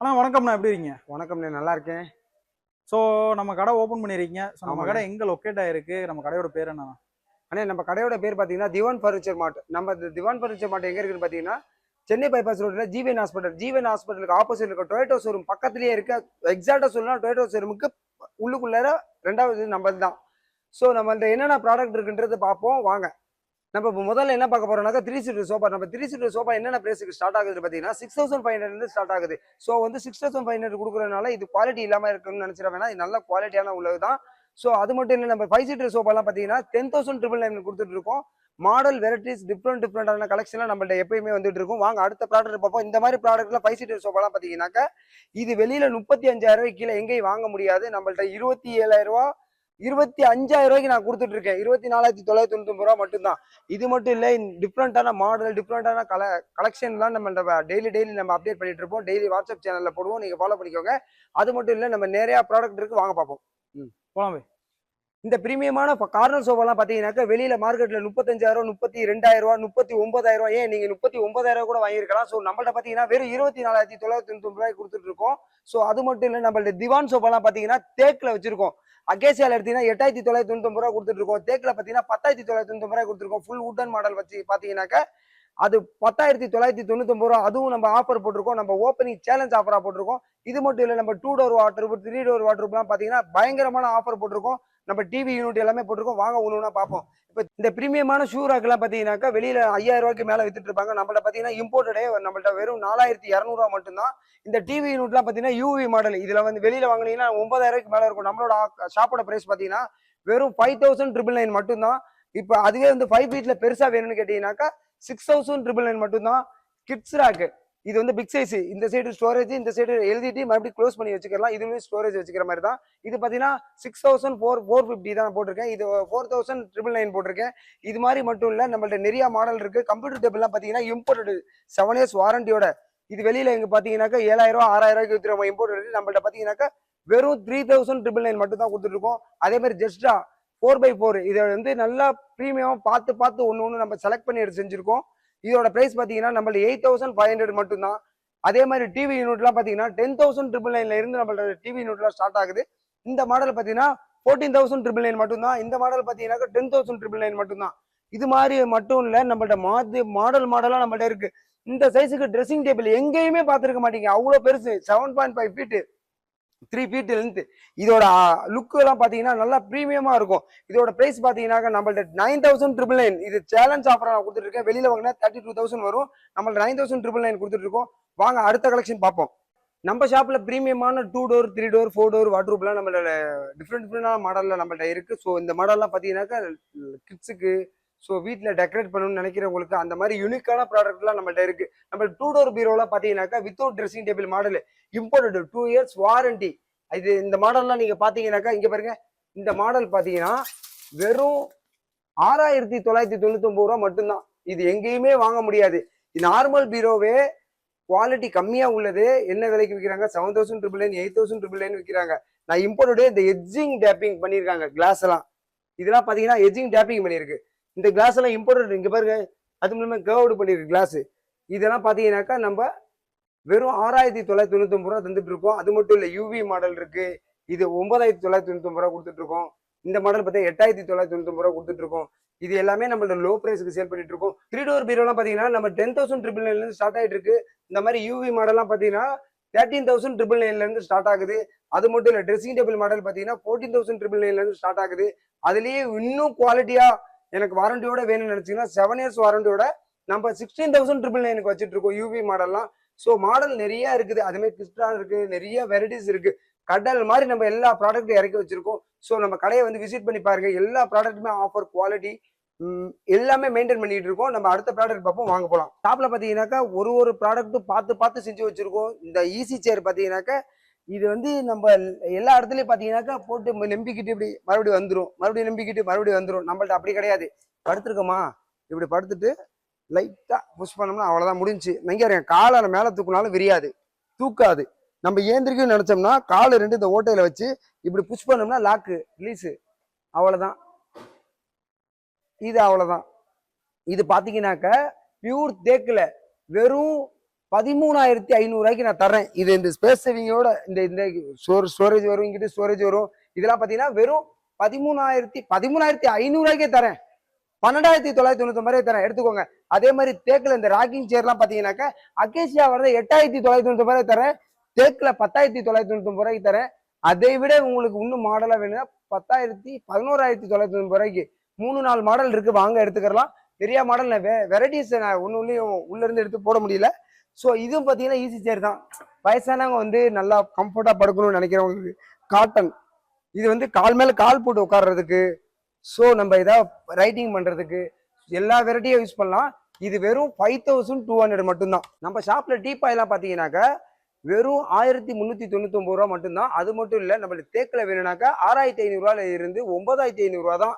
அண்ணா வணக்கம்ண்ணா, எப்படி இருக்கீங்க? வணக்கம்ண்ணே, நல்லா இருக்கேன். ஸோ நம்ம கடை ஓப்பன் பண்ணியிருக்கீங்க. ஸோ நம்ம ஆமாண்ணே. கடை எங்கே லொக்கேட் ஆயிருக்கு? நம்ம கடையோட பேர் என்னண்ணா? அண்ணே, நம்ம கடையோட பேர் பார்த்தீங்கன்னா திவான் ஃபர்னிச்சர் மார்ட். நம்ம இந்த திவான் ஃபர்னிச்சர் மார்ட் எங்க இருக்குன்னு பார்த்தீங்கன்னா, சென்னை பைபாஸ் ரோட்ல ஜிவிஎன் ஹாஸ்பிட்டல். ஜிவிஎன் ஹாஸ்பிட்டலுக்கு ஆப்போசிட் இருக்க டொயோட்டோ ஷோரூம் பக்கத்துலயே இருக்கு. எக்ஸாக்டா சொல்லணும்னா டொயோட்டோ ஷோரூமுக்கு உள்ளுக்குள்ளார 2வது நம்பர் தான். ஸோ நம்மள்ட்ட என்னென்ன ப்ராடக்ட் இருக்குன்றத பார்ப்போம் வாங்க. நம்ம இப்போ முதல்ல என்ன பார்க்க போறோம்னாக்கா 3 சீட்டர் சோஃபா. நம்ம 3 சீட்டர் சோஃபா என்னென்ன பிரைஸுக்கு ஸ்டார்ட் ஆகுது பார்த்தீங்கன்னா 6500 இருந்து ஸ்டார்ட் ஆகுது. ஸோ வந்து 6500 கொடுக்குறதுனால இது குவாலிட்டி இல்லாம இருக்குன்னு நினைச்சிட வேணாம். இது நல்ல குவாலிட்டியான உள்ளது தான். ஸோ அது மட்டும் இல்லை, நம்ம 5 சீட்டர் சோஃபாலாம் பார்த்தீங்கன்னா 10,999 கொடுத்துட்டு இருக்கோம். மாடல் வெரைட்டிஸ் டிஃப்ரெண்டான கலெக்ஷன்லாம் நம்மள்ட்ட எப்பயுமே வந்துட்டு இருக்கும். வாங்க அடுத்த ப்ராடக்ட் பார்ப்போம். இந்த மாதிரி ப்ராடக்ட்ல 5 சீட்டர் சோஃபாலாம் பார்த்தீங்கன்னாக்கா இது வெளியில 35,000 கீழே எங்கேயும் வாங்க முடியாது. நம்மள்ட்ட 27,000 25,000 நான் கொடுத்துட்டு இருக்கேன். 24,999 மட்டும்தான். இது மட்டும் இல்லை, டிஃப்ரெண்டான மாடல் டிஃப்ரெண்டான கலெக்ஷன்லாம் நம்ம டெய்லி நம்ம அப்டேட் பண்ணிட்டு இருப்போம். டெய்லி வாட்ஸ்அப் சேனல்ல போடுவோம், நீங்க ஃபாலோ பண்ணிக்கோங்க. அது மட்டும் இல்லை, நம்ம நிறைய ப்ராடக்ட் இருக்கு, வாங்க பார்ப்போம். போலாம் போய். இந்த பிரீமியமான கார்னர் சோஃபாலாம் பார்த்தீங்கன்னாக்கா வெளியில மார்க்கெட்ல 35,000 32,000 39,000 ஏன் நீங்க 39,000 கூட வாங்கியிருக்கலாம். ஸோ நம்மள்ட்ட பார்த்தீங்கன்னா வெறும் 24,999 கொடுத்துட்டு இருக்கோம். ஸோ அது மட்டும் இல்லை, நம்மள்ட்ட திவான் சோஃபாலாம் பார்த்தீங்கன்னா தேக்கில் வச்சிருக்கோம். அகேசியால எடுத்தீங்கன்னா 8,999 கொடுத்துட்டு இருக்கோம். தேக்கில் பார்த்தீங்கன்னா 10,999 கொடுத்துருக்கோம். ஃபுல் வுட்டன் மாடல் வச்சு பார்த்தீங்கன்னாக்கா அது 10,999. அதுவும் நம்ம ஆஃபர் போட்டிருக்கோம். நம்ம ஓப்பனிங் சேலஞ்ச் ஆஃபரா போட்டிருக்கோம். இது மட்டும் இல்லை, நம்ம 2 டோர் வாட்டர் 3 டோர் வாட்டர்லாம் பார்த்தீங்கன்னா பயங்கரமான ஆஃபர் போட்டிருக்கோம். நம்ம டிவி யூனிட் எல்லாமே போட்டிருக்கோம். வாங்க ஒன்று ஒன்றா பார்ப்போம். இப்போ இந்த பிரீமியமான ஷூ ராக்கெல்லாம் பார்த்தீங்கன்னாக்கா வெளியில 5,000 மேலே வித்துட்டு இருப்பாங்க. நம்மள்ட்ட பார்த்தீங்கன்னா இம்போர்ட்டடே நம்மள்ட்ட வெறும் 4,200 மட்டும்தான். இந்த டிவி யூனிட்லாம் பார்த்தீங்கன்னா யூவி மாடல். இதுல வந்து வெளியில வாங்கினீங்கன்னா 9,000 மேலே இருக்கும். நம்மளோட ஷாப்போட பிரைஸ் பார்த்தீங்கன்னா வெறும் 5,999 மட்டும்தான். இப்போ அதுவே வந்து 5 ஃபீட்ல பெருசா வேணும்னு கேட்டீங்கன்னாக்கா 6,999 மட்டும்தான். கிட்ஸ் ராக்கு இது வந்து பிக் சைஸ். இந்த சைடு ஸ்டோரேஜ், இந்த சைடு எழுதிட்டு மறுபடியும் க்ளோஸ் பண்ணி வச்சுக்கலாம். இதுவுமே ஸ்டோரேஜ் வச்சுக்கிற மாதிரி தான். இது பார்த்தீங்கன்னா 6,450 தான் போட்டிருக்கேன். இது 4,999 போட்டிருக்கேன். இது மாதிரி மட்டும் இல்லை, நம்மள்ட்ட நிறைய மாடல் இருக்கு. கம்ப்யூட்டர் டேபிள்லாம் பார்த்தீங்கன்னா இம்போர்ட்டட் 7 இயர்ஸ் வாரண்டியோட. இது வெளியில எங்க பார்த்தீங்கன்னாக்கா 7,000 6,000 வித்துறோம். இம்போர்ட் இருக்கு. நம்மள்ட்ட பார்த்தீங்கன்னாக்கா வெறும் 3,999 மட்டும் தான் கொடுத்துட்டு இருக்கோம். அதே மாதிரி ஜெஸ்டா 4x4 இதை வந்து நல்லா ப்ரீமியம் பார்த்து ஒன்று நம்ம செலக்ட் பண்ணி எடுத்து செஞ்சிருக்கோம். இதோட பிரைஸ் பார்த்தீங்கன்னா நம்மள்ட்ட 8,500 மட்டும்தான். அதே மாதிரி டிவி யூனிட்லாம் பார்த்தீங்கன்னா 10,999 இருந்து நம்மளோட டிவி யூனிட்லாம் ஸ்டார்ட் ஆகுது. இந்த மாடல் பார்த்தீங்கன்னா 14,999 மட்டும்தான். இந்த மாடல் பார்த்தீங்கன்னா 10,999 மட்டும்தான். இது மாதிரி மட்டும் இல்லை, நம்மள்ட்ட மாடலா நம்மள்ட்ட இருக்கு. இந்த சைஸுக்கு ட்ரெஸ்ஸிங் டேபிள் எங்கேயுமே பார்த்துருக்க மாட்டீங்க. அவ்வளோ பெருசு, 7.5 ஃபீட்டு 3 ஃபீட் லென்த். இதோட லுக் எல்லாம் பாத்தீங்கன்னா நல்லா பிரீமியமா இருக்கும். இதோட பிரைஸ் பாத்தீங்கன்னா நம்மள்ட்ட 9,999. இது சேலஞ்ச் ஆஃபரா நான் கொடுத்துட்டு இருக்கேன். வெளியில வாங்கினா 32,000 வரும். நம்மள்ட்ட 9,999 கொடுத்துட்டு இருக்கோம். வாங்க அடுத்த கலெக்ஷன் பார்ப்போம். நம்ம ஷாப்ல பிரீமியமான 2 டோர் 3 டோர் 4 டோர் வாட்ரூப்லாம் நம்மளோட டிஃப்ரெண்டான மாடல்ல நம்மள்ட்ட இருக்கு. ஸோ இந்த மாடல்லாம் பாத்தீங்கன்னாக்கா கிட்ஸுக்கு ஸோ வீட்டில் டெக்கரேட் பண்ணணும்னு நினைக்கிறவங்களுக்கு அந்த மாதிரி யூனிக்கான ப்ராடக்ட்லாம் நம்மள்ட்ட இருக்கு. நம்ம 2 டோர் பீரோலாம் பார்த்தீங்கன்னாக்கா without dressing table model imported 2 years warranty. இது இந்த மாடல்லாம் நீங்க பாத்தீங்கன்னாக்கா இங்க பாருங்க, இந்த மாடல் பாத்தீங்கன்னா வெறும் 6,999 மட்டும்தான். இது எங்கேயுமே வாங்க முடியாது. நார்மல் பீரோவே குவாலிட்டி கம்மியா உள்ளது என்ன விலைக்கு விற்கிறாங்க? 7,999 8,999 விற்கிறாங்க. நான் இம்போர்ட்டடே இந்த எட்ஜிங் டேப்பிங் பண்ணியிருக்காங்க. கிளாஸ் எல்லாம் இதெல்லாம் பாத்தீங்கன்னா எட்ஜிங் டேப்பிங் பண்ணியிருக்கு. இந்த கிளாஸ் எல்லாம் இம்போர்ட்டட். இங்க பாருங்க, அது மூலமா கர்வ்டு பண்ணிருக்கு கிளாஸ். இதெல்லாம் பாத்தீங்கன்னாக்கா நம்ம வெறும் 6,999 தந்துட்டு இருக்கோம். அது மட்டும் இல்ல, யூவி மாடல் இருக்கு. இது 9,999 கொடுத்துட்டு இருக்கோம். இந்த மாடல் பார்த்தா 8,999 கொடுத்துட்டு இருக்கோம். இது எல்லாமே நம்மளோட லோ பிரைஸ்க்கு சேல் பண்ணிட்டு இருக்கோம். 3 டோர் பீரோலாம் பாத்தீங்கன்னா நம்ம 10,999 இருந்து ஸ்டார்ட் ஆயிட்டு இருக்கு. இந்த மாதிரி யூவி மாடல்லாம் பாத்தீங்கன்னா 13,999 இருந்து ஸ்டார்ட் ஆகுது. அது மட்டும் இல்ல, ட்ரெஸ்ஸிங் டேபிள் மாடல் பாத்தீங்கன்னா 14,999 இருந்து ஸ்டார்ட் ஆகுது. அதுலயே இன்னும் குவாலிட்டியா எனக்கு வாரண்டியோட வேணும்னு நினைச்சீங்கன்னா 7 இயர்ஸ் வாரண்டியோட நம்ம 16,999 வச்சுட்டு இருக்கோம் யூவி மாடல்லாம். ஸோ மாடல் நிறைய இருக்குது. அதுமாதிரி கிறிஸ்டான் இருக்கு, நிறைய வெரைட்டிஸ் இருக்கு. கடல் மாதிரி நம்ம எல்லா ப்ராடக்ட்டும் இறக்கி வச்சிருக்கோம். ஸோ நம்ம கடையை வந்து விசிட் பண்ணி பாருங்க. எல்லா ப்ராடக்ட்டுமே ஆஃபர் குவாலிட்டி எல்லாமே மெயின்டைன் பண்ணிட்டு இருக்கோம். நம்ம அடுத்த ப்ராடக்ட் பார்ப்போம், வாங்க போகலாம். ஷாப்ல பார்த்தீங்கன்னாக்கா ஒரு ப்ராடக்ட்டும் பார்த்து செஞ்சு வச்சிருக்கோம். இந்த ஈஸி சேர் பார்த்தீங்கன்னாக்கா இது வந்து நம்ம எல்லா இடத்துலயும் பார்த்தீங்கன்னாக்கா போட்டு நம்பிக்கிட்டு இப்படி மறுபடியும் வந்துடும், மறுபடியும் நம்பிக்கிட்டு மறுபடியும் வந்துடும். நம்மள்ட்ட அப்படி கிடையாது. படுத்துருக்கோமா, இப்படி படுத்துட்டு லைட்டா புஷ் பண்ணோம்னா அவ்வளவுதான், முடிஞ்சு. நங்க காலை மேல தூக்குனாலும் விரியாது, தூக்காது. நம்ம ஏந்திரிக்கும் நினைச்சோம்னா காலு 2 இந்த ஓட்டையில வச்சு இப்படி புஷ் பண்ணோம்னா லாக்கு ரிலீஸு, அவ்வளவுதான். இது அவ்வளவுதான். இது பாத்தீங்கன்னாக்க பியூர் தேக்குல வெறும் 13,500 நான் தரேன். இது இந்த ஸ்பேஸ் சேவிங்கோட இந்த ஸ்டோரேஜ் வரும், இங்கிட்டு ஸ்டோரேஜ் வரும். இதெல்லாம் பாத்தீங்கன்னா வெறும் 13,500 தரேன். 12,999 தரேன், எடுத்துக்கோங்க. அதே மாதிரி தேக்குல இந்த ராக்கிங் சேர் எல்லாம் பாத்தீங்கன்னாக்கா அகேசியா வரது 8,999 தரேன். தேக்குல 10,999 தரேன். அதை விட உங்களுக்கு இன்னும் மாடலா வேணும்னா 11,999 3-4 மாடல் இருக்கு, வாங்க எடுத்துக்கலாம். நிறைய மாடல் வெரைட்டிஸ் நான் ஒன்னும் உள்ள இருந்து எடுத்து போட முடியல. ஸோ இதுவும் பாத்தீங்கன்னா ஈஸி சேர் தான். வயசானவங்க வந்து நல்லா கம்ஃபர்டா படுக்கணும்னு நினைக்கிறவங்களுக்கு காட்டன். இது வந்து கால் மேல கால் போட்டு உட்கார்றதுக்கு, ஸோ நம்ம ஏதாவது ரைட்டிங் பண்றதுக்கு எல்லா வெரைட்டியும் யூஸ் பண்ணலாம். இது வெறும் 5,200 மட்டும்தான். நம்ம ஷாப்ல டீப்பாயெல்லாம் பாத்தீங்கன்னாக்கா வெறும் 1,399 ரூபா மட்டும்தான். அது மட்டும் இல்ல, நம்மளுக்கு தேக்கில் வேணும்னாக்கா 6,500 இருந்து 9,500 தான்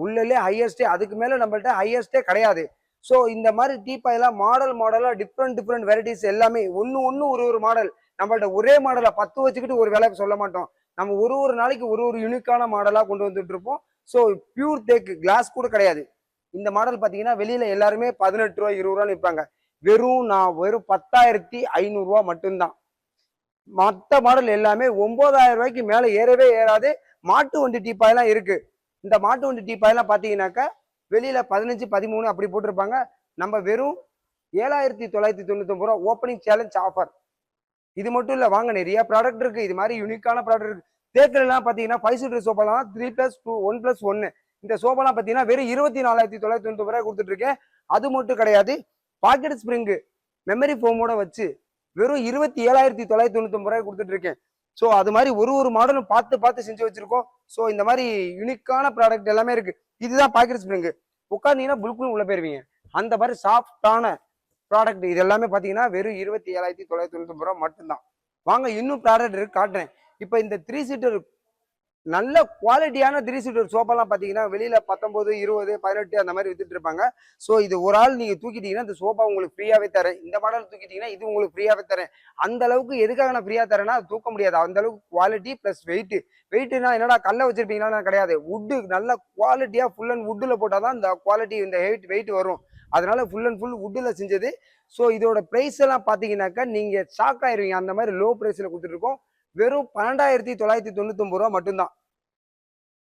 உள்ளே ஹையஸ்டே. அதுக்கு மேல நம்மள்ட்ட ஹையஸ்டே கிடையாது. ஸோ இந்த மாதிரி டீப்பாயெல்லாம் மாடலா டிஃப்ரெண்ட் வெரைட்டிஸ் எல்லாமே ஒன்னு ஒரு மாடல். நம்மள்ட்ட ஒரே மாடலா 10 வச்சுக்கிட்டு ஒரு விலை சொல்ல மாட்டோம். நம்ம ஒரு நாளைக்கு ஒரு யூனிக்கான மாடலா கொண்டு வந்துட்டு இருப்போம். ஸோ பியூர் தேக்கு, கிளாஸ் கூட கிடையாது. இந்த மாடல் பாத்தீங்கன்னா வெளியில எல்லாருமே 18 ரூபா 20 ரூபான்னு விற்பாங்க. வெறும் 10,500 ரூபா மட்டும்தான். மற்ற மாடல் எல்லாமே 9,000 ரூபாய்க்கு மேல ஏறவே ஏறாது. மாட்டு வண்டி டீப்பாயெல்லாம் இருக்கு. இந்த மாட்டு வண்டி டீப்பாயெல்லாம் பாத்தீங்கன்னாக்கா வெளியில 15 13 அப்படி போட்டிருப்பாங்க. நம்ம வெறும் 7,999 ரூபா ஓப்பனிங் சேலஞ்ச் ஆஃபர். இது மட்டும் இல்ல, வாங்க நிறைய ப்ராடக்ட் இருக்கு. இது மாதிரி யூனிக்கான ப்ராடக்ட் இருக்கு. தேக்கில் எல்லாம் பாத்தீங்கன்னா 5 சீட்டர் சோபாலாம் 3+2 1+1. இந்த சோபாலாம் பாத்தீங்கன்னா வெறும் 24,999 ரூபாய் கொடுத்துட்டு இருக்கேன். அது மட்டும் கிடையாது, பாக்கெட் ஸ்ப்ரிங் மெமரி ஃபோமோட வச்சு வெறும் 27,999 ரூபாய் கொடுத்துட்டு இருக்கேன். ஸோ அது மாதிரி ஒரு மாடலும் பார்த்து செஞ்சு வச்சிருக்கோம். ஸோ இந்த மாதிரி யூனிக்கான ப்ராடக்ட் எல்லாமே இருக்கு. இதுதான் பாக்கெட் ஸ்ப்ரிங். உட்காந்தீங்கன்னா புல்குன்னு உள்ள போயிருவீங்க. அந்த மாதிரி சாஃப்டான ப்ராடக்ட் இது எல்லாமே பாத்தீங்கன்னா வெறும் 27,999 ரூபா மட்டும்தான். வாங்க இன்னும் ப்ராடக்ட் இருக்கு, காட்டுறேன். இப்போ இந்த 3 சீட்டர் நல்ல குவாலிட்டியான 3 சீட்டர் சோஃபாலாம் பாத்தீங்கன்னா வெளியில 19 20 18 அந்த மாதிரி வித்துட்டு இருப்பாங்க. ஸோ இது ஒரு ஆள் நீங்க தூக்கிட்டீங்கன்னா இந்த சோஃபா உங்களுக்கு ஃப்ரீயாவே தரேன். இந்த மாடல் தூக்கிட்டீங்கன்னா இது உங்களுக்கு ஃப்ரீயாவே தரேன். அந்த அளவுக்கு எதுக்காக நான் ஃப்ரீயா தரேன்னா அது தூக்க முடியாது. அந்த அளவுக்கு குவாலிட்டி பிளஸ் வெயிட்னா என்னடா கல்ல வச்சிருப்பீங்களா? கிடையாது, வுட்டு நல்ல குவாலிட்டியா ஃபுல் அண்ட் வுட்ல போட்டாதான் இந்த குவாலிட்டி இந்த வெயிட் வரும். அதனால ஃபுல் அண்ட் ஃபுல் வுட்ல செஞ்சது. ஸோ இதோட பிரைஸ் எல்லாம் பாத்தீங்கன்னாக்கா நீங்க ஷாக் ஆயிருவீங்க. அந்த மாதிரி லோ பிரைஸ்ல கொடுத்துட்டு இருக்கோம். வெறும் 12,999 ரூபா மட்டும்தான்.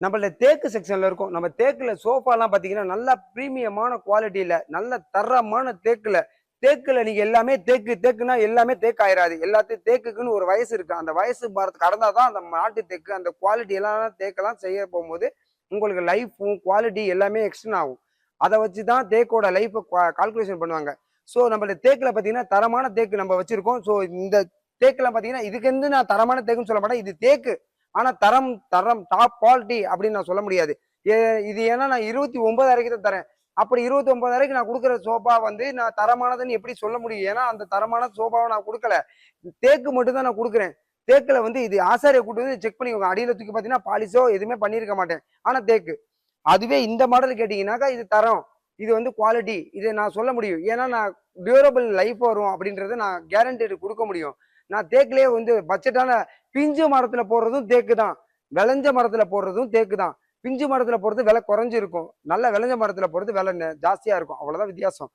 நம்மள தேக்கு செக்ஷன்ல இருக்கும். நம்ம தேக்குல சோஃபாலாம் பாத்தீங்கன்னா நல்ல பிரீமியமான குவாலிட்டியில நல்ல தரமான தேக்குல நீங்க எல்லாமே தேக்குன்னா எல்லாமே தேக்கு ஆயிராது. எல்லாத்தையும் தேக்குன்னு ஒரு வயசு இருக்கு. அந்த வயசு கடந்தாதான் அந்த நாட்டு தேக்கு அந்த குவாலிட்டி எல்லாம் தேக்கெல்லாம் செய்ய போகும்போது உங்களுக்கு லைஃபும் குவாலிட்டி எல்லாமே எக்ஸ்டன் ஆகும். அதை வச்சுதான் தேக்கோட லைஃப் கால்குலேஷன் பண்ணுவாங்க. ஸோ நம்மள தேக்குல பாத்தீங்கன்னா தரமான தேக்கு நம்ம வச்சிருக்கோம். ஸோ இந்த தேக்குலாம் பாத்தீங்கன்னா இதுக்கு வந்து நான் தரமான தேக்குன்னு சொல்ல மாட்டேன். இது தேக்கு, ஆனா தரம் டாப் குவாலிட்டி அப்படின்னு நான் சொல்ல முடியாது. இது ஏன்னா நான் 29,000 தான் தரேன். அப்படி 29,000 நான் கொடுக்குற சோஃபா வந்து நான் தரமானதுன்னு எப்படி சொல்ல முடியும்? ஏன்னா அந்த தரமான சோஃபாவை நான் கொடுக்கல, தேக்கு மட்டும் தான் நான் கொடுக்குறேன். தேக்குல வந்து இது ஆசாரிய கூட்டு வந்து செக் பண்ணிக்கோங்க. அடியில தூக்கி பாத்தீங்கன்னா பாலிஷோ எதுவுமே பண்ணிருக்க மாட்டேன், ஆனா தேக்கு. அதுவே இந்த மாடல் கேட்டீங்கன்னாக்கா இது தரம், இது வந்து குவாலிட்டி, இதை நான் சொல்ல முடியும். ஏன்னா நான் டியூரபிள் லைஃப் வரும் அப்படின்றத நான் கேரண்டி கொடுக்க முடியும். நான் தேக்குலயே வந்து பட்ஜெட்டான பிஞ்சு மரத்துல போடுறதும் தேக்கு தான், விளைஞ்ச மரத்துல போடுறதும் தேக்கு தான். பிஞ்சு மரத்துல போடுறது விலை குறைஞ்சிருக்கும், நல்ல விளைஞ்ச மரத்துல போடுறது விலை ஜாஸ்தியா இருக்கும், அவ்வளவுதான் வித்தியாசம்.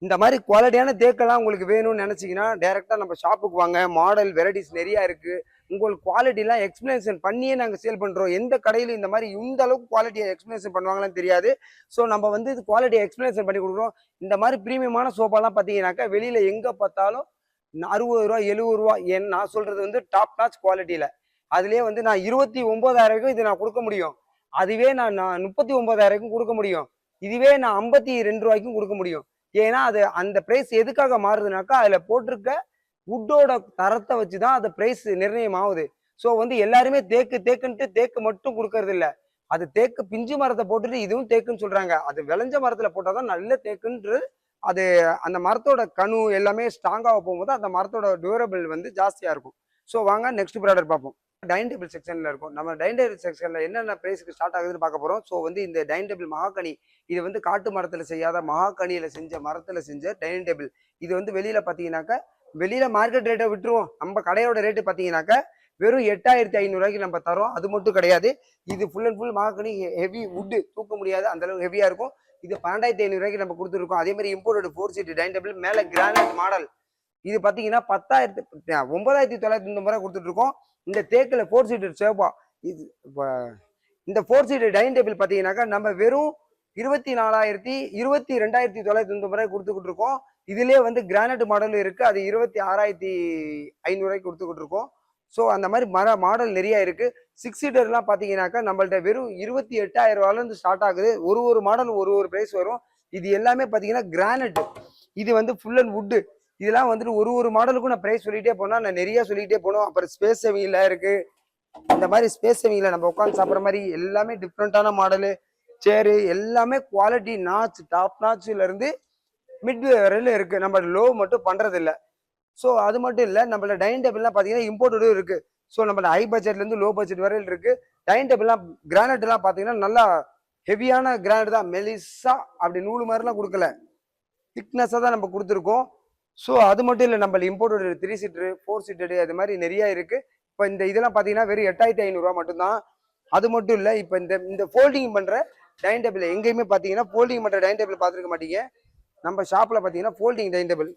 இந்த மாதிரி குவாலிட்டியான தேக்கெல்லாம் உங்களுக்கு வேணும்னு நினைச்சீங்கன்னா டைரக்டா நம்ம ஷாப்புக்கு வாங்க. மாடல் வெரைட்டிஸ் நிறைய இருக்கு. உங்களுக்கு குவாலிட்டி எல்லாம் எக்ஸ்பிளேஷன் பண்ணியே நாங்க சேல் பண்றோம். எந்த கடையிலும் இந்த மாதிரி இந்த அளவுக்கு குவாலிட்டியை எக்ஸ்பிளேஷன் பண்ணுவாங்களான்னு தெரியாது. ஸோ நம்ம வந்து இது குவாலிட்டியை எக்ஸ்பிளேஷன் பண்ணி கொடுக்குறோம். இந்த மாதிரி பிரீமியமான சோஃபாலாம் பார்த்தீங்கன்னாக்கா வெளியில எங்க பார்த்தாலும் 60 ரூபா 70 ரூபா. நான் சொல்றது வந்து டாப் நாச் குவாலிட்டியில. அதுலயே வந்து நான் 29,000 இது நான் கொடுக்க முடியும். அதுவே நான் 39,000 கொடுக்க முடியும். இதுவே நான் 52 ரூபாய்க்கும் கொடுக்க முடியும். ஏன்னா அது அந்த பிரைஸ் எதுக்காக மாறுதுனாக்கா அதுல போட்டிருக்க வுட்டோட தரத்தை வச்சுதான் அந்த பிரைஸ் நிர்ணயம் ஆகுது. ஸோ வந்து எல்லாருமே தேக்குன்ட்டு தேக்கு மட்டும் கொடுக்கறது இல்ல. அது தேக்கு பிஞ்சு மரத்தை போட்டுட்டு இதுவும் தேக்குன்னு சொல்றாங்க. அது விளைஞ்ச மரத்துல போட்டாதான் நல்ல தேக்குன்றது. அது அந்த மரத்தோட கணு எல்லாமே ஸ்ட்ராங்காக போகும்போது அந்த மரத்தோட டியூரபிள் வந்து ஜாஸ்தியா இருக்கும். ஸோ வாங்க நெக்ஸ்ட் ப்ராடக்ட் பார்ப்போம். டைனிங் டேபிள் செக்ஷன்ல இருக்கும். நம்ம டைனிங் டேபிள் செக்ஷன்ல என்னென்ன பிரைஸ்க்கு ஸ்டார்ட் ஆகுதுன்னு பார்க்க போறோம். ஸோ வந்து இந்த டைனிங் டேபிள் மகாகனி, இது வந்து காட்டு மரத்துல செய்யாத மகாகனியில செஞ்ச மரத்துல செஞ்ச டைனிங் டேபிள். இது வந்து வெளியில பாத்தீங்கன்னாக்கா வெளியில மார்க்கெட் ரேட்டை விட்டுருவோம். நம்ம கடையோட ரேட்டு பாத்தீங்கன்னாக்கா வெறும் 8,500 நம்ம தரோம். அது மட்டும் கிடையாது, இது full and full mahogany heavy wood, தூக்க முடியாது அந்த அளவுக்கு ஹெவியா இருக்கும். இது 12,500 ரூபாய்க்கு நம்ம கொடுத்துருக்கோம். அதே மாதிரி இம்போர்ட்டட் 4 சீட் டைனிங் டேபிள் மேல கிரானைட் மாடல். இது பாத்தீங்கன்னா 9,990 ரூபாய் கொடுத்துட்டு இருக்கோம். இந்த தேக்கில் 4 சீட்டர் சோஃபா இது இந்த 4 சீட்டர் டைனிங் டேபிள் பாத்தீங்கன்னாக்கா நம்ம வெறும் 22,990 ரூபாய் கொடுத்துக்கிட்டு இருக்கோம். இதுலயே வந்து கிரானைட் மாடல் இருக்கு, அது 26,500 ரூபாய்க்கு கொடுத்துக்கிட்டு இருக்கோம். ஸோ அந்த மாதிரி மாடல் நிறைய இருக்கு. 6 சீட்டர்லாம் பாத்தீங்கன்னாக்கா நம்மள்ட்ட வெறும் 28,000 ரூபாயில இருந்து ஸ்டார்ட் ஆகுது. ஒரு மாடல் ஒரு பிரைஸ் வரும். இது எல்லாமே பாத்தீங்கன்னா கிரானைட், இது வந்து ஃபுல் அண்ட் வுட். இதெல்லாம் வந்துட்டு ஒரு மாடலுக்கும் நான் பிரைஸ் சொல்லிட்டே போனா நான் நிறைய சொல்லிட்டே போனோம். அப்புறம் ஸ்பேஸ் சேவிங்ல இருக்கு, இந்த மாதிரி ஸ்பேஸ் சேவிங்ல நம்ம உட்காந்து சாப்பிட்ற மாதிரி எல்லாமே டிஃப்ரெண்டான மாடலு சேரு எல்லாமே குவாலிட்டி நாச் டாப் நாச்ல இருந்து மிட் வரையில இருக்கு. நம்ம லோ மட்டும் பண்றது இல்லை. ஸோ அது மட்டும் இல்லை, நம்மள டைனிங் டேபிள்லாம் பார்த்தீங்கன்னா இம்போர்ட்டடும் இருக்கு. ஸோ நம்மள ஹை பட்ஜெட்ல இருந்து லோ பட்ஜெட் வரையில் இருக்கு. டைனிங் டேபிள்லாம் கிரானைட் எல்லாம் பார்த்தீங்கன்னா நல்லா ஹெவியான கிரானைட் தான், மெலிசா அப்படி நூல் மாதிரிலாம் கொடுக்கல, திக்னஸாக தான் நம்ம கொடுத்துருக்கோம். ஸோ அது மட்டும் இல்லை, நம்ம இம்போர்ட்டட் 3 சீட்டரு 4 சீட்டரு அது மாதிரி நிறைய இருக்கு. இப்போ இந்த இதெல்லாம் பார்த்தீங்கன்னா வெறும் 8,500 ரூபா மட்டும்தான். அது மட்டும் இல்லை, இப்போ இந்த ஃபோல்டிங் பண்ற டைனிங் டேபிள் எங்கேயுமே பார்த்தீங்கன்னா ஃபோல்டிங் பண்ற டைனிங் டேபிள் பார்த்துருக்க மாட்டீங்க. நம்ம ஷாப்ல பார்த்தீங்கன்னா ஃபோல்டிங் டைனிங் டேபிள்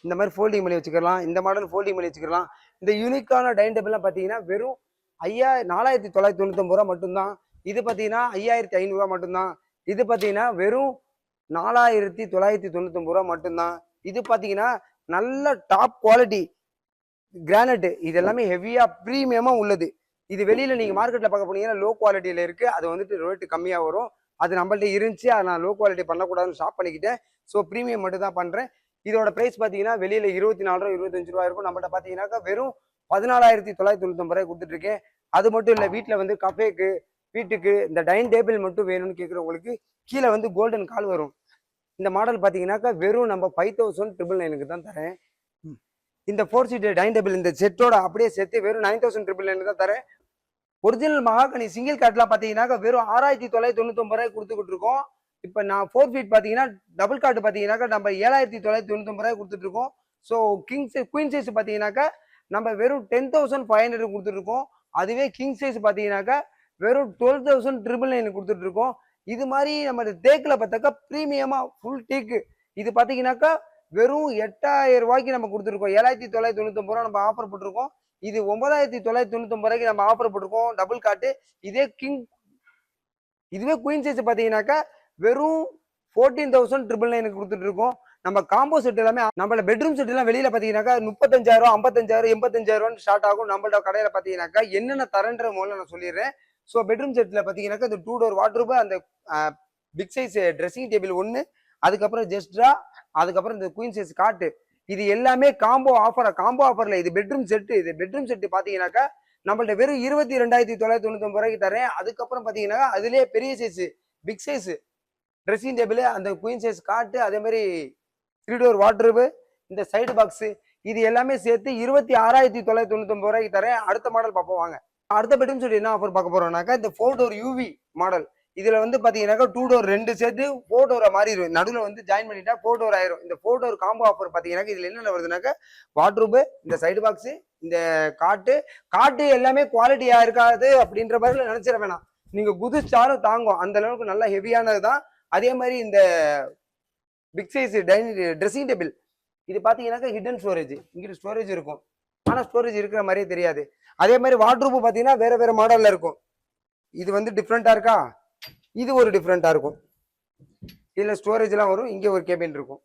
இந்த மாதிரி ஃபோல்டிங் பண்ணி வச்சுக்கலாம். இந்த மாடல் ஃபோல்டிங் பண்ணி வச்சுக்கலாம். இந்த யூனிக்கான டைனிங் டேபிள்லாம் பார்த்தீங்கன்னா வெறும் 4,990 ரூபா மட்டும்தான். இது பார்த்தீங்கன்னா 5,500 ரூபா மட்டும்தான். இது பார்த்தீங்கன்னா வெறும் 4,990 ரூபா மட்டும்தான். இது பார்த்தீங்கன்னா நல்ல டாப் குவாலிட்டி கிரானைட், இது எல்லாமே ஹெவியா ப்ரீமியமா உள்ளது. இது வெளியில நீங்க மார்க்கெட்ல பார்க்க போனீங்கன்னா லோ குவாலிட்டியில இருக்கு, அது வந்துட்டு ரேட்டு கம்மியா வரும். அது நம்மள்ட்ட இருந்துச்சு, அதை நான் லோ குவாலிட்டி பண்ணக்கூடாதுன்னு ஸ்டாப் பண்ணிக்கிட்டேன். ஸோ ப்ரீமியம் மட்டும் தான் பண்றேன். இதோட பிரைஸ் பார்த்தீங்கன்னா வெளியில 24 ரூபா 25 ரூபா இருக்கும். நம்மள்ட்ட பார்த்தீங்கன்னாக்கா வெறும் 14,990 ரூபாய் கொடுத்துட்டு இருக்கேன். அது மட்டும் இல்லை, வீட்டில் வந்து கஃபேக்கு வீட்டுக்கு இந்த டைனிங் டேபிள் மட்டும் வேணும்னு கேட்குறவங்களுக்கு கீழே வந்து கோல்டன் கால் வரும். இந்த மாடல் பார்த்தீங்கன்னாக்கா வெறும் நம்ம 5,999 தான் தரேன். இந்த 4 சீட்டர் டைனிங் டேபிள் இந்த செட்டோட அப்படியே சேர்த்து வெறும் 9,999 தான் தரேன். ஒரிஜினல் மகாகனி சிங்கிள் காட்லாம் பார்த்தீங்கன்னாக்கா வெறும் 6,999 ரூபாய் கொடுத்துக்கிட்டு இருக்கோம். இப்போ நான் 4 ஃபீட் பார்த்தீங்கன்னா டபுள் காட்டு பார்த்தீங்கன்னாக்கா நம்ம 7,999 ரூபாய் கொடுத்துட்டு இருக்கோம். ஸோ குயின் சைஸ் பார்த்தீங்கன்னாக்கா நம்ம வெறும் 10,500 கொடுத்துட்டு இருக்கோம். அதுவே கிங் சைஸ் பார்த்தீங்கன்னாக்கா வெறும் 12,999 கொடுத்துட்டு இருக்கோம். இது மாதிரி நம்ம தேக்கில் பார்த்தாக்கா ப்ரீமியமா ஃபுல் டீக்கு இது பார்த்தீங்கன்னாக்கா வெறும் 8,000 ரூபாய்க்கு நம்ம கொடுத்துருக்கோம். 7,999 ரூபா நம்ம ஆஃபர் போட்டிருக்கோம். இது 9,999 ரூபாய்க்கு நம்ம ஆஃபர் போட்டிருக்கோம் டபுள் காட்டு. இதுவே குயின் சைஸ் பார்த்தீங்கன்னாக்கா வெறும் 14,999 கொடுத்துட்டு இருக்கோம். நம்ம காம்போ செட் எல்லாமே நம்மள பெட்ரூம் செட் எல்லாம் வெளியில பாத்தீங்கன்னாக்கா 35,000 55,000 85,000 ஸ்டார்ட் ஆகும். நம்மளோட கடையில பாத்தீங்கன்னாக்கா என்னென்ன தரன்ற மூலம் நான் சொல்லிடுறேன். ஸோ பெட்ரூம் செட்ல பாத்தீங்கன்னாக்கா இந்த 2 டோர் வார்ட்ரோப், அந்த பிக் சைஸ் ட்ரெஸ்ஸிங் டேபிள் 1, அதுக்கப்புறம் ஜெஸ்ட்ரா, அதுக்கப்புறம் இந்த குயின் சைஸ் காட்டு, இது எல்லாமே காம்போ ஆஃபர்ல இது பெட்ரூம் செட். இது பெட்ரூம் செட் பாத்தீங்கன்னாக்கா நம்மள்ட்ட வெறும் 22,999 ரூபாய்க்கு தரேன். அதுக்கப்புறம் பாத்தீங்கன்னா அதுலயே பெரிய size big size dressing table, அந்த குயின் சைஸ் காட்டு, அதே மாதிரி 3 டோர் வார்ட்ரோப், இந்த சைடு பாக்ஸ், இது எல்லாமே சேர்த்து 26,999 ரூபாய்க்கு தரேன். அடுத்த மாடல் பார்ப்போம் வாங்க. அடுத்த பெட்ரூம் செட் என்ன ஆஃபர் பார்க்க போறோம்னாக்கா இந்த 4 டோர் யூவி மாடல். இதுல வந்து பாத்தீங்கன்னாக்கா 2 டோர் 2 சேர்த்து 4 டோரா மாறிடும். நடுவில் வந்து ஜாயின் பண்ணிட்டா 4 டோர் ஆயிரும். இந்த 4 டோர் காம்போ ஆஃபர் பாத்தீங்கன்னா இதுல என்ன வருதுனாக்கா வார்ட்ரோப், இந்த சைடு பாக்ஸ், இந்த காட்டு எல்லாமே குவாலிட்டியா இருக்காது அப்படின்ற மாதிரி நினைச்சிட வேணாம். நீங்க குதிச்சாலும் தாங்கும், அந்த அளவுக்கு நல்லா ஹெவியானது தான். அதே மாதிரி இந்த பிக் சைஸ் ட்ரெஸ்ஸிங் டேபிள் இது பாத்தீங்கன்னாக்கா ஹிடன் ஸ்டோரேஜ், இங்கிட்ட ஸ்டோரேஜ் இருக்கும், ஆனா ஸ்டோரேஜ் இருக்கிற மாதிரியே தெரியாது. அதே மாதிரி வார்ட்ரோப் பாத்தீங்கன்னா வேற மாடல்ல இருக்கும். இது வந்து டிஃப்ரெண்டா இருக்கா, இது ஒரு டிஃப்ரெண்டா இருக்கும். இதுல ஸ்டோரேஜ் எல்லாம் வரும், இங்க ஒரு கேபின் இருக்கும்.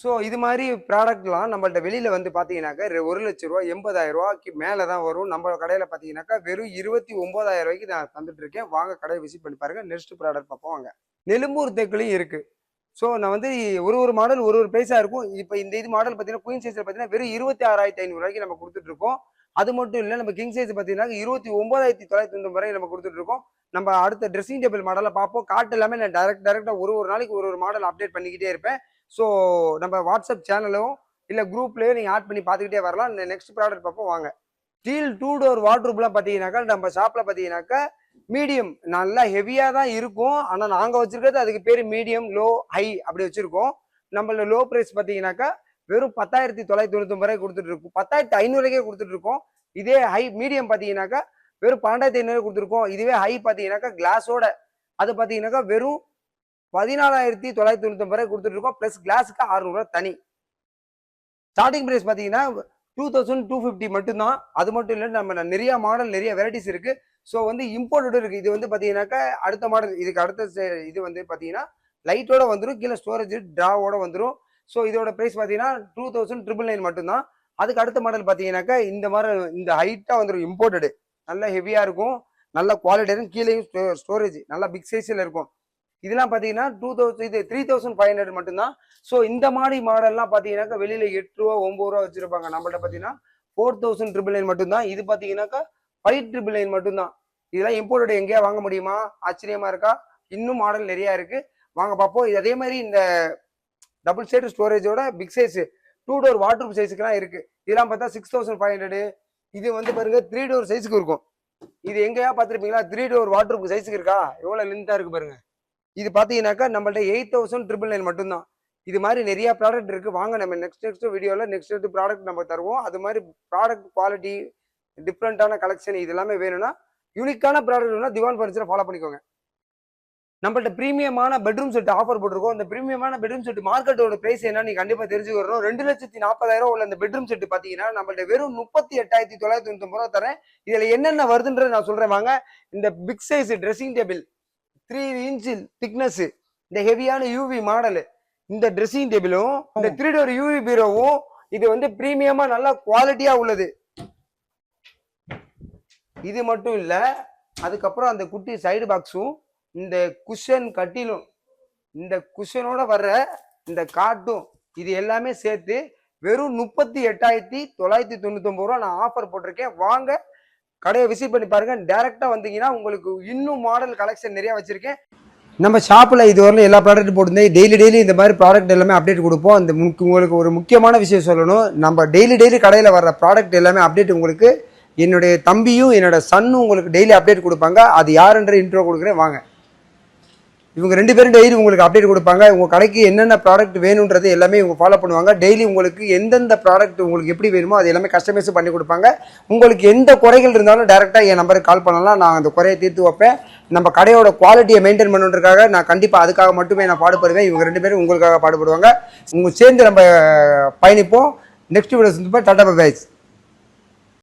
ஸோ இது மாதிரி ப்ராடக்ட்லாம் நம்மள்ட்ட வெளியில வந்து பாத்தீங்கன்னாக்கா 1,00,000 ரூபா 80,000 ரூபாய்க்கு மேலதான் வரும். நம்ம கடையில பாத்தீங்கன்னாக்கா வெறும் 29,000 ரூபாய்க்கு நான் தந்துட்டு இருக்கேன். வாங்க கடையை விசிட் பண்ணி பாருங்க. நெக்ஸ்ட் ப்ராடக்ட் பார்ப்போம் வாங்க. நெலும்பூர் தேக்குலையும் இருக்கு. ஸோ நான் வந்து ஒரு மாடல் ஒரு பிரைஸா இருக்கும். இப்போ இந்த மாடல் பார்த்தீங்கன்னா குயின் சைஸ்ல பார்த்தீங்கன்னா வெறும் 26,500 ரூபாய்க்கு நம்ம கொடுத்துட்டு இருக்கோம். அது மட்டும் இல்லை, நம்ம கிங் சைஸ் பார்த்தீங்கன்னா 29,990 ரூபாய் நம்ம கொடுத்துட்டு இருக்கோம். நம்ம அடுத்த ட்ரெஸ்ஸிங் டேபிள் மாடலை பார்ப்போம். காட்டு எல்லாமே நான் டேரக்டா ஒரு நாளைக்கு ஒரு மாடல் அப்டேட் பண்ணிக்கிட்டே இருப்பேன். ஸோ நம்ம வாட்ஸ்அப் சேனலும் இல்லை குரூப்லயோ நீங்கள் ஆட் பண்ணி பார்த்துக்கிட்டே வரலாம். நெக்ஸ்ட் ப்ராடக்ட் பார்ப்போம் வாங்க. ஸ்டீல் 2 டோர் வார்ட்ரோப்லாம் பார்த்தீங்கன்னாக்கா நம்ம ஷாப்ல பார்த்தீங்கன்னாக்கா மீடியம் நல்லா ஹெவியா தான் இருக்கும். ஆனா நாங்க வச்சிருக்கிறது அதுக்கு பேரு மீடியம் லோ ஹை அப்படி வச்சிருக்கோம். நம்மளோட லோ பிரைஸ் பாத்தீங்கன்னாக்கா வெறும் 10,990 ரூபாய் கொடுத்துட்டு இருக்கோம். 10,500 ரூபாய்க்கே கொடுத்துட்டு இருக்கோம். இதே ஹை மீடியம் பாத்தீங்கன்னாக்கா வெறும் 12,500 கொடுத்துருக்கோம். இதுவே ஹை பார்த்தீங்கன்னாக்கா கிளாஸோட அது பார்த்தீங்கன்னாக்கா வெறும் 14,999 ரூபாய் கொடுத்துட்டு இருக்கோம். பிளஸ் கிளாஸுக்கு 600 ரூபாய் தனி. ஸ்டார்டிங் பிரைஸ் பார்த்தீங்கன்னா 2250 மட்டும்தான். அது மட்டும் இல்லை, நம்ம நிறைய மாடல் நிறைய வெரைட்டிஸ் இருக்கு. ஸோ வந்து இம்போர்ட்டடும் இருக்கு. இது வந்து பார்த்தீங்கன்னாக்கா அடுத்த மாடல், இதுக்கு அடுத்த இது வந்து பார்த்தீங்கன்னா லைட்டோட வந்துடும், கீழே ஸ்டோரேஜ் ட்ராவோட வந்துடும். ஸோ இதோட ப்ரைஸ் பார்த்தீங்கன்னா 2999 மட்டும்தான். அதுக்கு அடுத்த மாடல் பார்த்தீங்கன்னாக்கா இந்த மாதிரி இந்த ஹைட்டாக வந்துடும், இம்போர்ட்டடு, நல்ல ஹெவியாக இருக்கும், நல்ல குவாலிட்டி இருக்கும், கீழேயும் ஸ்டோரேஜ் நல்லா பிக் சைஸில் இருக்கும். இதெல்லாம் பார்த்தீங்கன்னா 3500 மட்டும்தான். ஸோ இந்த மாதிரி மாடல்லாம் பார்த்தீங்கன்னாக்கா வெளியில் 8 ரூபா 9 ரூபா வச்சிருப்பாங்க. நம்மள்ட்ட பார்த்தீங்கன்னா 4999 மட்டும்தான். இது பார்த்தீங்கன்னாக்கா 5999 மட்டும்தான். இதெல்லாம் இம்போர்ட்டட் எங்கேயா வாங்க முடியுமா? ஆச்சரியமா இருக்கா? இன்னும் மாடல் நிறைய இருக்கு, வாங்க பார்ப்போம். அதே மாதிரி இந்த டபுள் சைடு ஸ்டோரேஜோட big size 2 door waterproof சைஸுக்குலாம் இருக்கு. இதெல்லாம் பார்த்தா 6500. இது வந்து பாருங்க 3 டோர் சைஸுக்கு இருக்கும். இது எங்கேயா பார்த்துருப்பீங்களா? 3 டோர் வாட்டர் ப்ரூஃப் சைஸுக்கு இருக்கா? எவ்வளோ லென்த்தாக இருக்கு பாருங்க. இது பார்த்தீங்கன்னாக்கா நம்மள்ட்ட 8999 மட்டும்தான். இது மாதிரி நிறைய ப்ராடக்ட் இருக்கு, வாங்க நம்ம நெக்ஸ்ட் வீடியோவில் நெக்ஸ்ட் ப்ராடக்ட் நம்ம தருவோம். அது மாதிரி ப்ராடக்ட் குவாலிட்டி, டிஃப்ரெண்டான கலெக்ஷன் இது எல்லாமே வேணும்னா, யூனிக்கான ப்ராடக்ட் வேணும்னா திவான் ஃபர்னிச்சரை ஃபாலோ பண்ணிக்கோங்க. நம்மள்ட்ட பிரீமியமான பெட்ரூம் செட் ஆஃபர் போட்டிருக்கோம். இந்த பிரீமியமான பெட்ரூம் செட் மார்க்கெட்டோட பிரைஸ் என்ன நீ கண்டிப்பா தெரிஞ்சுக்கிறோம். 2,40,000 உள்ள இந்த பெட்ரூம் செட் பாத்தீங்கன்னா நம்மள்ட்ட வெறும் 38,999 ரூபா தரேன். இதுல என்னென்ன வருதுன்றது நான் சொல்றேன் வாங்க. இந்த big size dressing table 3 inch thickness, இந்த ஹெவியான யூவி மாடல், இந்த ட்ரெஸ்ஸிங் டேபிளும் இந்த 3 டோர் யூவி பீரோவும் இது வந்து பிரீமியமா நல்ல குவாலிட்டியா உள்ளது. இது மட்டும் இல்ல, அதுக்கப்புறம் அந்த குட்டி சைடு பாக்ஸும், இந்த குஷன் கட்டிலும், இந்த குஷனோட வர்ற இந்த காட்டும், இது எல்லாமே சேர்த்து வெறும் 38,999 ரூபா நான் ஆஃபர் போட்டிருக்கேன். வாங்க கடையை விசிட் பண்ணி பாருங்க. டைரக்டா வந்தீங்கன்னா உங்களுக்கு இன்னும் மாடல் கலெக்ஷன் நிறைய வச்சிருக்கேன். நம்ம ஷாப்பில் இதுவரையிலும் எல்லா ப்ராடக்ட் போட்டிருந்தேன். டெய்லி இந்த மாதிரி ப்ராடக்ட் எல்லாமே அப்டேட் கொடுப்போம். இந்த உங்களுக்கு ஒரு முக்கியமான விஷயம் சொல்லணும், நம்ம டெய்லி கடையில் வர்ற ப்ராடக்ட் எல்லாமே அப்டேட் உங்களுக்கு என்னுடைய தம்பியும் என்னோட சன்னும் உங்களுக்கு டெய்லி அப்டேட் கொடுப்பாங்க. அது யாருன்ற இன்ட்ரோ கொடுக்குறேன் வாங்க. இவங்க 2 பேரும் டெய்லி உங்களுக்கு அப்டேட் கொடுப்பாங்க. உங்கள் கடைக்கு என்னென்ன ப்ராடக்ட் வேணுன்றது எல்லாமே இவங்க ஃபாலோ பண்ணுவாங்க. டெய்லி உங்களுக்கு எந்தெந்த ப்ராடக்ட் உங்களுக்கு எப்படி வேணுமோ அது எல்லாமே கஸ்டமைஸ் பண்ணி கொடுப்பாங்க. உங்களுக்கு எந்த குறைகள் இருந்தாலும் டேரெக்டாக என் நம்பருக்கு கால் பண்ணலாம், நான் அந்த குறையை தீர்த்து வைப்பேன். நம்ம கடையோட குவாலிட்டியை மெயின்டைன் பண்ணுறதுக்காக நான் கண்டிப்பாக அதுக்காக மட்டுமே நான் பாடுபடுவேன். இவங்க 2 பேரும் உங்களுக்காக பாடுபடுவாங்க. உங்க சேர்ந்து நம்ம பயணிப்போம். நெக்ஸ்ட் வீடியோ சந்திப்போம். Tata bye by.